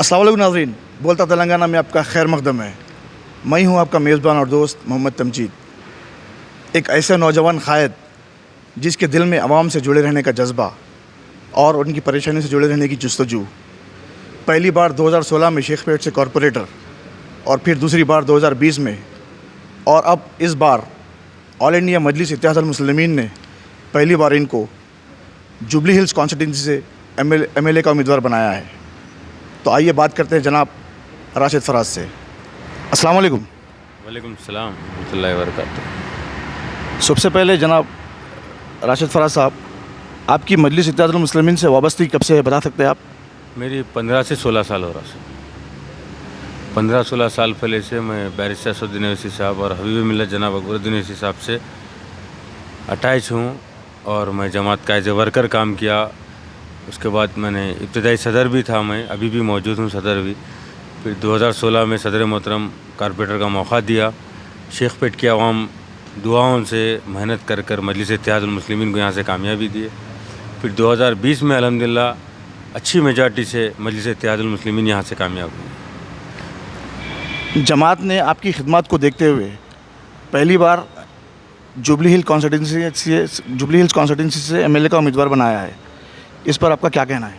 अस्सलाम वालेकुम नाज़रीन, बोलता तेलंगाना में आपका खैर मकदम है। मैं हूँ आपका मेज़बान और दोस्त मोहम्मद तमजीद। एक ऐसे नौजवान क़ायद जिसके दिल में आवाम से जुड़े रहने का जज्बा और उनकी परेशानी से जुड़े रहने की जस्तजू। पहली बार 2016 में शेखपेट से कॉरपोरेटर और फिर दूसरी बार 2020 में और अब इस बार ऑल इंडिया मजलिस इत्तेहादुल मुस्लिमीन ने पहली बार इनको जुबली हिल्स कॉन्स्टिट्यूंसी से एमएलए का उम्मीदवार बनाया है। तो आइए बात करते हैं जनाब राशिद फराज से। अस्सलाम वालेकुम। वालेकुम सलाम रहमतुल्लाहि व बरकातहू। सबसे पहले जनाब राशिद फराज साहब, आपकी मजलिस इत्तेहादुल मुस्लिमीन से वाबस्ती कब से है, बता सकते हैं आप? मेरी 15 से 16 साल हो रहा है। 15-16 साल पहले से मैं बैरिस्टर असदुद्दीन ओवैसी साहब और हबीब मिल्लत जनाब अकबरुद्दीन ओवैसी साहब से अटैच हूँ और मैं जमात का एज ए वर्कर काम किया। उसके बाद मैंने इब्तदाई सदर भी था, मैं अभी भी मौजूद हूँ सदर भी। फिर 2016 में सदर मोहतरम कारपोरेटर का मौका दिया। शेखपेट की आवाम दुआओं से मेहनत कर कर मजलिस इत्तेहादुल मुस्लिमीन को यहाँ से कामयाबी दिए। फिर 2020 में अल्हम्दुलिल्लाह अच्छी मेजॉरिटी से मजलिस इत्तेहादुल मुस्लिमीन यहाँ से कामयाब हुई। जमात ने आपकी खिदमत को देखते हुए पहली बार जुबली हिल्स कॉन्स्टिट्यूंसी से एमएलए का उम्मीदवार बनाया है। इस पर आपका क्या कहना है?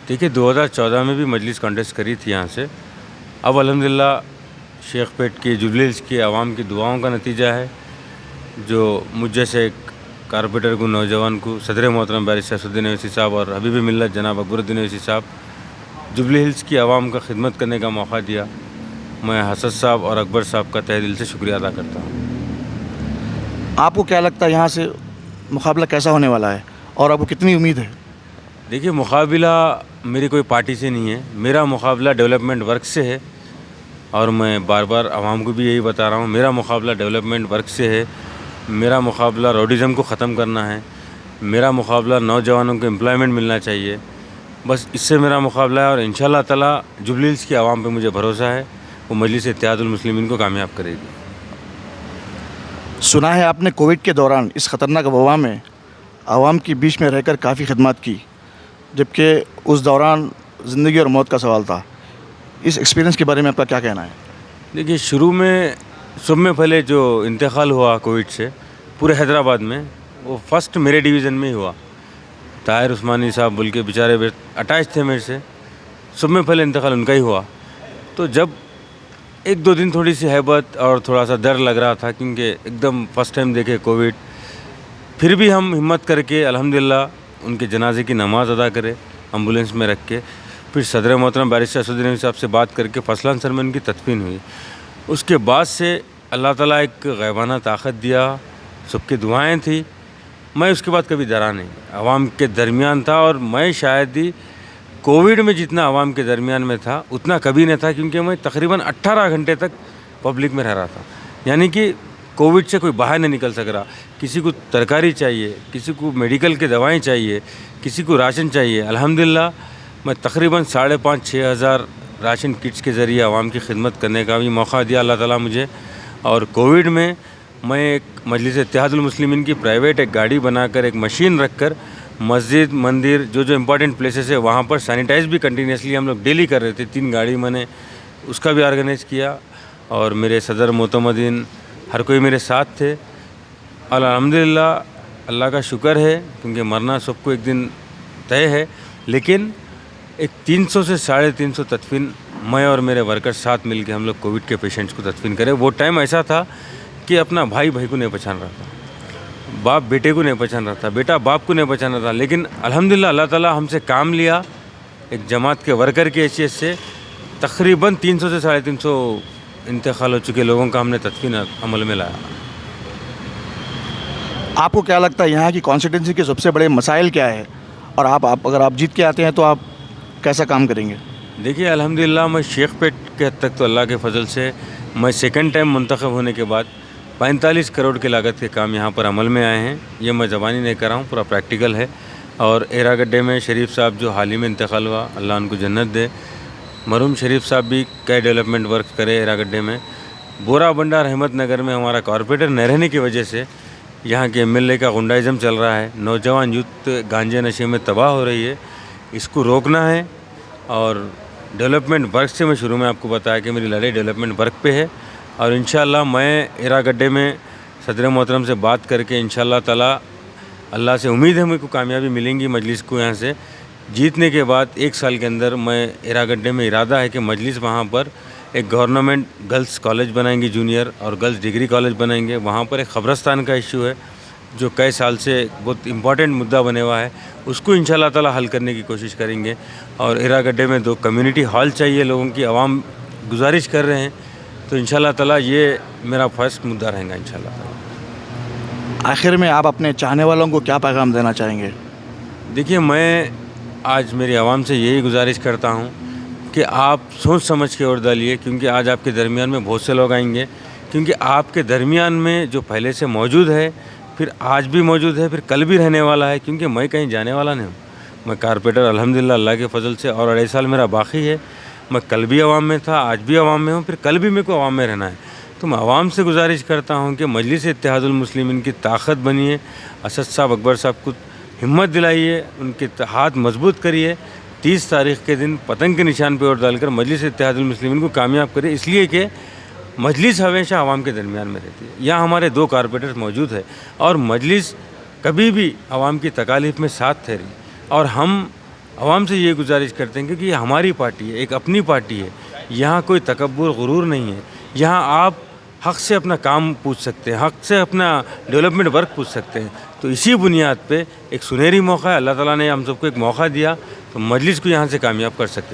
देखिए 2014 में भी मजलिस कॉन्टेस्ट करी थी यहाँ से। अब अल्हम्दुलिल्लाह शेखपेट की जुबली हिल्स की आवाम की दुआओं का नतीजा है जो मुझ जैसे एक कारपोरेटर को, नौजवान को, सदर मोहतरम बैरिस्टर असदुद्दीन ओवैसी साहब और हबीब मिल्लत जनाब अकबरुद्दीन ओवैसी साहब जुबली हिल्स की आवाम का खिदमत करने का मौका दिया। मैं हसन साहब और अकबर साहब का तहे दिल से शुक्रिया अदा करता हूँ। आपको क्या लगता है यहाँ से मुकाबला कैसा होने वाला है और आपको कितनी उम्मीद है? देखिए मुकाबला मेरी कोई पार्टी से नहीं है, मेरा मुकाबला डेवलपमेंट वर्क से है और मैं बार बार आवाम को भी यही बता रहा हूँ, मेरा मुकाबला डेवलपमेंट वर्क से है। मेरा मुकाबला रोडिज़म को ख़त्म करना है, मेरा मुकाबला नौजवानों को एम्प्लॉयमेंट मिलना चाहिए, बस इससे मेरा मुकाबला है। और इंशाअल्लाह ताला जुबली हिल्स की आवाम पे मुझे भरोसा है, वो मजलिस इत्तेहादुल मुस्लिमीन को कामयाब करेगी। सुना है आपने कोविड के दौरान इस ख़तरनाक वबा में आवाम के बीच में रहकर काफ़ी खिदमत की, जबकि उस दौरान ज़िंदगी और मौत का सवाल था। इस एक्सपीरियंस के बारे में आपका क्या कहना है? देखिए शुरू में सब में पहले जो इंतकाल हुआ कोविड से पूरे हैदराबाद में, वो फर्स्ट मेरे डिवीज़न में ही हुआ। ताहिर उस्मानी साहब बोल के बेचारे अटैच थे मेरे से, सब में पहले इंतकाल उनका ही हुआ। तो जब 1-2 दिन थोड़ी सी हैबत और थोड़ा सा डर लग रहा था क्योंकि एकदम फर्स्ट टाइम देखे कोविड, फिर भी हम हिम्मत करके अल्हम्दुलिल्लाह उनके जनाजे की नमाज़ अदा करे एम्बुलेंस में रख के। फिर सदर मोहतरम बैरिस्टर असदुद्दीन ओवैसी साहब से बात करके फसलान सर में उनकी तदफीन हुई। उसके बाद से अल्लाह ताला एक गैबाना ताकत दिया, सबकी दुआएं थी। मैं उसके बाद कभी डरा नहीं, आवाम के दरमियान था और मैं शायद ही कोविड में जितना आवाम के दरमियान में था उतना कभी नहीं था, क्योंकि मैं तकरीबन 18 घंटे तक पब्लिक में रह रहा था। यानी कि कोविड से कोई बाहर नहीं निकल सक रहा। किसी को तरकारी चाहिए, किसी को मेडिकल के दवाएं चाहिए, किसी को राशन चाहिए। अल्हम्दुलिल्लाह मैं तकरीबन 5,500-6 हज़ार राशन किट्स के ज़रिए आवाम की खिदमत करने का भी मौका दिया अल्लाह ताला मुझे। और कोविड में मैं एक मजलिस इत्तेहादुल मुस्लिमीन की प्राइवेट एक गाड़ी बनाकर, एक मशीन रखकर मस्जिद, मंदिर, जो जो इम्पोर्टेंट प्लेसेस है वहाँ पर सैनिटाइज़ भी कंटिन्यूसली हम लोग डेली कर रहे थे। 3 गाड़ी मैंने उसका भी ऑर्गेनाइज़ किया और मेरे सदर मोतमदीन हर कोई मेरे साथ थे। और अल्हम्दुलिल्लाह अल्लाह का शुक्र है, क्योंकि मरना सबको एक दिन तय है, लेकिन एक 300 से 350 तदफीन मैं और मेरे वर्कर्स साथ मिल के हम लोग कोविड के पेशेंट्स को तदफीन करें। वो टाइम ऐसा था कि अपना भाई भाई को नहीं पहचान रहा था, बाप बेटे को नहीं पहचान रहा था, बेटा बाप को नहीं पहचान रहा था। लेकिन अल्हम्दुलिल्लाह अल्लाह ताला हमसे काम लिया, एक जमात के वर्कर की हैसियत से तकरीबन 300 से 350 इंतकाल हो चुके लोगों का हमने तदफीन अमल में लाया। आपको क्या लगता है यहाँ की कॉन्स्टिट्यूंसी के सबसे बड़े मसाइल क्या है, और आप अगर आप जीत के आते हैं तो आप कैसा काम करेंगे? देखिए अल्हम्दुलिल्लाह मैं शेखपेट के हद तक तो अल्लाह के फजल से मैं सेकंड टाइम मुंतखब होने के बाद 45 करोड़ की लागत के काम यहाँ पर अमल में आए हैं। ये मैं ज़बानी नहीं कर रहा हूँ, पूरा प्रैक्टिकल है। और एरागड्डे में शरीफ साहब जो हाल ही में इंतकाल हुआ, अल्लाह उनको जन्नत दे, मरहूम शरीफ साहब भी कई डेवलपमेंट वर्क करे एरागड्डे में। बोरा बंडा रहमत नगर में हमारा कॉरपोरेटर न रहने की वजह से यहाँ के एमएलए का गुंडाइज़म चल रहा है, नौजवान यूथ गांजे नशे में तबाह हो रही है। इसको रोकना है और डेवलपमेंट वर्क से मैं शुरू में आपको बताया कि मेरी लड़ाई डेवलपमेंट वर्क पे है और इंशाल्लाह मैं इरागड्डे में सदर मोहतरम से बात करके इंशाल्लाह ताला अल्लाह से उम्मीद है मेरे को कामयाबी मिलेंगी मजलिस को यहाँ से जीतने के बाद 1 साल के अंदर मैं इरागड्डे में इरादा है कि मजलिस वहाँ पर एक गवर्नमेंट गर्ल्स कॉलेज बनाएंगे जूनियर और गर्ल्स डिग्री कॉलेज बनाएंगे। वहाँ पर एक क़ब्रस्तान का इशू है जो कई साल से बहुत इम्पॉर्टेंट मुद्दा बने हुआ है, उसको इंशाल्लाह ताला हल करने की कोशिश करेंगे। और इरागड्डे में 2 कम्युनिटी हॉल चाहिए, लोगों की आवाम गुजारिश कर रहे हैं, तो इंशाल्लाह ताला ये मेरा फर्स्ट मुद्दा रहेगा इंशाल्लाह ताला। आखिर में आप अपने चाहने वालों को क्या पैगाम देना चाहेंगे? देखिए, मैं आज मेरी आवाम से यही गुजारिश करता हूँ कि आप सोच समझ के वोट डालिए, क्योंकि आज आपके दरमियान में बहुत से लोग आएंगे, क्योंकि आपके दरमियान में जो पहले से मौजूद है, फिर आज भी मौजूद है, फिर कल भी रहने वाला है, क्योंकि मैं कहीं जाने वाला नहीं हूँ। मैं कारपेंटर अल्हम्दुलिल्लाह अल्लाह के फजल से और 2.5 साल मेरा बाकी है। मैं कल भी आवाम में था, आज भी आवाम में हूँ, फिर कल भी मेरे को आवाम में रहना है। तो मैं आवाम से गुजारिश करता हूँ कि मजलिस इत्तेहादुल मुस्लिमीन की ताकत बनिए, असद साहब अकबर साहब को हिम्मत दिलाइए, उनके हाथ मजबूत करिए। 30 तारीख़ के दिन पतंग के निशान पर वोट डालकर मजलिस इत्तेहादुल मुस्लिमीन को कामयाब करिए, इसलिए कि मजलिस हमेशा आवाम के दरमियान में रहती है। यहाँ हमारे 2 कारपोरेटर्स मौजूद है और मजलिस कभी भी आवाम की तकालीफ में साथ ठहरी और हम आवाम से ये गुजारिश करते हैं क्योंकि ये हमारी पार्टी है, एक अपनी पार्टी है। यहाँ कोई तकब्बुर गुरूर नहीं है। यहाँ आप हक़ से अपना काम पूछ सकते हैं, हक़ से अपना डेवलपमेंट वर्क पूछ सकते हैं। तो इसी बुनियाद पे एक सुनहरी मौका है, अल्लाह ताला ने हम सबको एक मौका दिया, तो मजलिस को यहाँ से कामयाब कर सकते हैं।